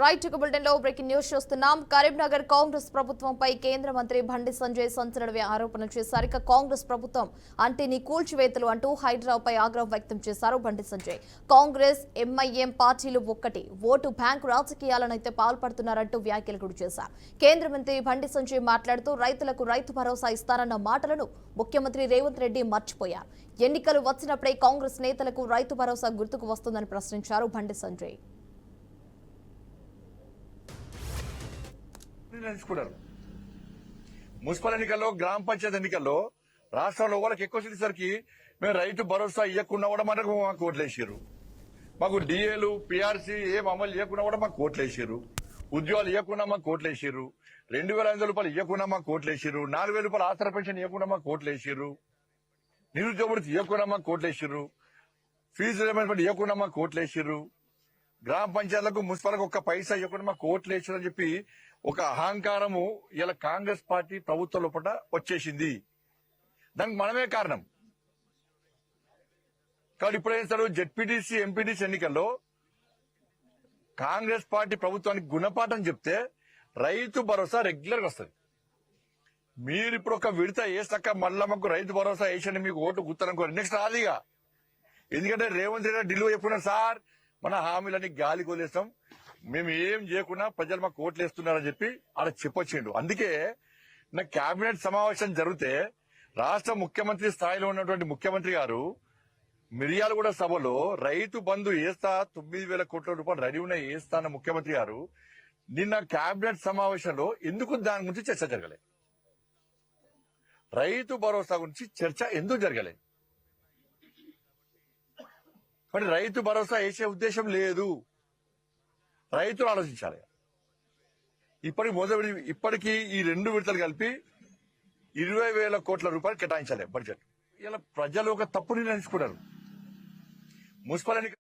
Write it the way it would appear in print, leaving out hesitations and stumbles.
Right bulletin లో breaking news చూస్తున్నాం. కరీంనగర్ కాంగ్రెస్ ప్రభుత్వంపై కేంద్ర మంత్రి బండి సంజయ్ సంచలన ఆరోపణలు చేశారు. ఇక కాంగ్రెస్ ప్రభుత్వం అంటే నీ కూల్చివేతలు అంటూ హైడ్రాపై ఆగ్రహం వ్యక్తం చేశారు బండి సంజయ్. కాంగ్రెస్ ఎంఐఎం పార్టీలు ఒక్కటి, ఓటు బ్యాంకు రాజకీయాలనైతే పాల్పడుతున్నారంటూ వ్యాఖ్యలు కూడా చేశారు. కేంద్ర మంత్రి బండి సంజయ్ మాట్లాడుతూ రైతులకు రైతు భరోసా ఇస్తారన్న మాటలను ముఖ్యమంత్రి రేవంత్ రెడ్డి మర్చిపోయారు. ఎన్నికలు వచ్చినప్పుడే కాంగ్రెస్ నేతలకు రైతు భరోసా గుర్తుకు వస్తుందని ప్రశ్నించారు బండి సంజయ్. మున్సిపల్ ఎన్నికల్లో, గ్రామ పంచాయతీ ఎన్నికల్లో రాష్ట్రంలో వాళ్ళకి ఎక్కువ సరికి మేము రైతు భరోసా ఇవ్వకుండా కూడా మనకు మాకు ఓట్లేసారు. మాకు డిఏలు పిఆర్సీ ఏం అమలు చేయకుండా కూడా మాకు ఓట్లేసారు. ఉద్యోగాలు ఇవ్వకుండా మాకు ఓట్లేసారు. 2,500 రూపాయలు ఇవ్వకుండా మాకు ఓట్లేసారు. 4,000 రూపాయలు ఆసరా పెన్షన్ ఇవ్వకుండా మాకు ఓట్లేసారు. నిరుద్యోగులు ఇవ్వకుండా మాకు ఓట్లేసారు. ఫీజు రియంబర్స్మెంట్ ఇవ్వకుండా మాకు ఓట్లేసారు. గ్రామ పంచాయతీలకు, మున్సిపల్కి ఒక్క పైసా ఇవ్వకుండా మాకు ఓట్లు వేసారని చెప్పి ఒక అహంకారము ఇలా కాంగ్రెస్ పార్టీ ప్రభుత్వం లోపల వచ్చేసింది. దానికి మనమే కారణం. కాబట్టి ఇప్పుడు ఏం చేస్తారు, జెడ్పీటీసీ ఎంపీటీసీ ఎన్నికల్లో కాంగ్రెస్ పార్టీ ప్రభుత్వానికి గుణపాఠం చెప్తే రైతు భరోసా రెగ్యులర్ గా వస్తుంది. మీరు ఇప్పుడు ఒక విడత వేసాక మళ్ళా మాకు రైతు భరోసా వేసండి మీకు ఓటు గుర్తారనుకోరు, నెక్స్ట్ రాదిగా. ఎందుకంటే రేవంత్ రెడ్డి ఢిల్లీ చెప్పుకున్నారు, సార్ మన హామీలన్నీ గాలి కొలేస్తాం, మేము ఏం చేయకుండా ప్రజలు మాకు ఓట్లు వేస్తున్నారని చెప్పి అలా చెప్పొచ్చిండు. అందుకే నా కేబినెట్ సమావేశం జరిగితే రాష్ట్ర ముఖ్యమంత్రి స్థాయిలో ఉన్నటువంటి ముఖ్యమంత్రి గారు మిర్యాలగూడ సభలో రైతు బంధు వేస్తా 9,000 కోట్ల రూపాయలు రెడీ ఉన్నాయి వేస్తా అన్న ముఖ్యమంత్రి గారు నిన్న కేబినెట్ సమావేశంలో ఎందుకు దాని గురించి చర్చ జరగలేదు? రైతు భరోసా గురించి చర్చ ఎందుకు జరగలేదు? కానీ రైతు భరోసా వేసే ఉద్దేశం లేదు. రైతులు ఆలోచించాలి. ఇప్పటికీ ఈ 2 విడతలు కలిపి 20,000 కోట్ల రూపాయలు కేటాయించాలి బడ్జెట్. ఇలా ప్రజలు ఒక తప్పు నిర్ణయించుకున్నారు. మున్సిపల్ ఎన్నిక